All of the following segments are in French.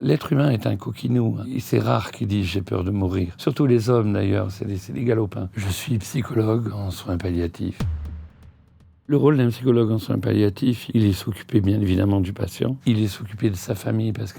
L'être humain est un coquinou. Et c'est rare qu'il dise « j'ai peur de mourir ». Surtout les hommes d'ailleurs, c'est des galopins. Je suis psychologue en soins palliatifs. Le rôle d'un psychologue en soins palliatifs, il est s'occuper bien évidemment du patient. Il est s'occuper de sa famille parce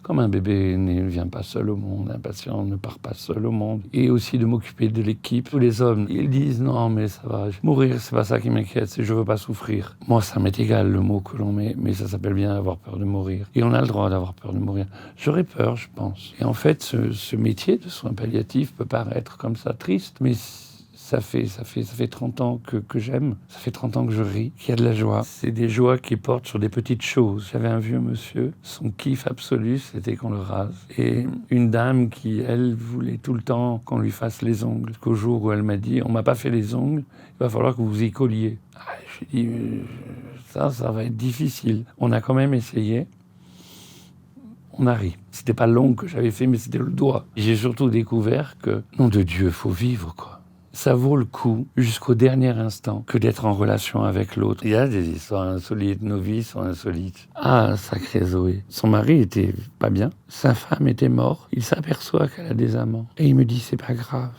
comme un bébé ne vient pas seul au monde, un patient ne part pas seul au monde. Et aussi de m'occuper de l'équipe. Tous les hommes, ils disent non mais ça va, mourir c'est pas ça qui m'inquiète, c'est je veux pas souffrir. Moi ça m'est égal le mot que l'on met, mais ça s'appelle bien avoir peur de mourir. Et on a le droit d'avoir peur de mourir. J'aurais peur, je pense. Et en fait, ce métier de soins palliatifs peut paraître comme ça triste, mais ça fait 30 ans que j'aime, ça fait 30 ans que je ris, qu'il y a de la joie. C'est des joies qui portent sur des petites choses. J'avais un vieux monsieur, son kiff absolu, c'était qu'on le rase. Et une dame qui, elle, voulait tout le temps qu'on lui fasse les ongles. Jusqu'au jour où elle m'a dit, on m'a pas fait les ongles, il va falloir que vous y colliez. Je lui ai dit, ça va être difficile. On a quand même essayé. On a ri. C'était pas l'ongle que j'avais fait, mais c'était le doigt. J'ai surtout découvert que, nom de Dieu, faut vivre, quoi. Ça vaut le coup, jusqu'au dernier instant, que d'être en relation avec l'autre. Il y a des histoires insolites, nos vies sont insolites. Ah, sacrée Zoé. Son mari était pas bien, sa femme était morte, il s'aperçoit qu'elle a des amants. Et il me dit, c'est pas grave,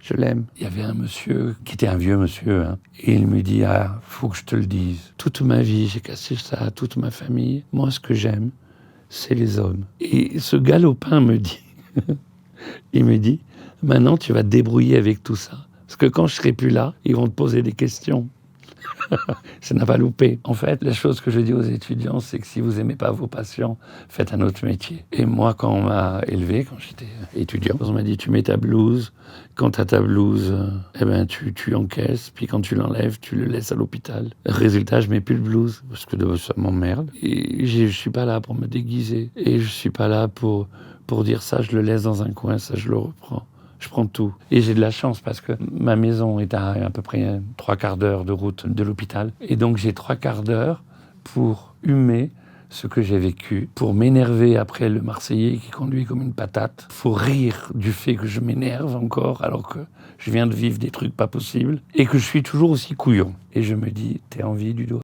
je l'aime. Il y avait un monsieur, qui était un vieux monsieur, et il me dit, ah, faut que je te le dise. Toute ma vie, j'ai cassé ça à toute ma famille. Moi, ce que j'aime, c'est les hommes. Et ce galopin me dit, il me dit, maintenant, tu vas te débrouiller avec tout ça. Parce que quand je serai plus là, ils vont te poser des questions. Ça n'a pas loupé. En fait, la chose que je dis aux étudiants, c'est que si vous aimez pas vos patients, faites un autre métier. Et moi, quand on m'a élevé, quand j'étais étudiant, on m'a dit, tu mets ta blouse. Quand tu as ta blouse, tu encaisses. Puis quand tu l'enlèves, tu le laisses à l'hôpital. Résultat, je mets plus de blouse parce que ça m'emmerde. Et je suis pas là pour me déguiser. Et je suis pas là pour dire ça, je le laisse dans un coin, ça, je le reprends. Je prends tout. Et j'ai de la chance parce que ma maison est à peu près 3/4 d'heure de route de l'hôpital. Et donc j'ai 3/4 d'heure pour humer ce que j'ai vécu, pour m'énerver après le Marseillais qui conduit comme une patate. Faut rire du fait que je m'énerve encore alors que je viens de vivre des trucs pas possibles et que je suis toujours aussi couillon. Et je me dis, t'es en vie du doigt.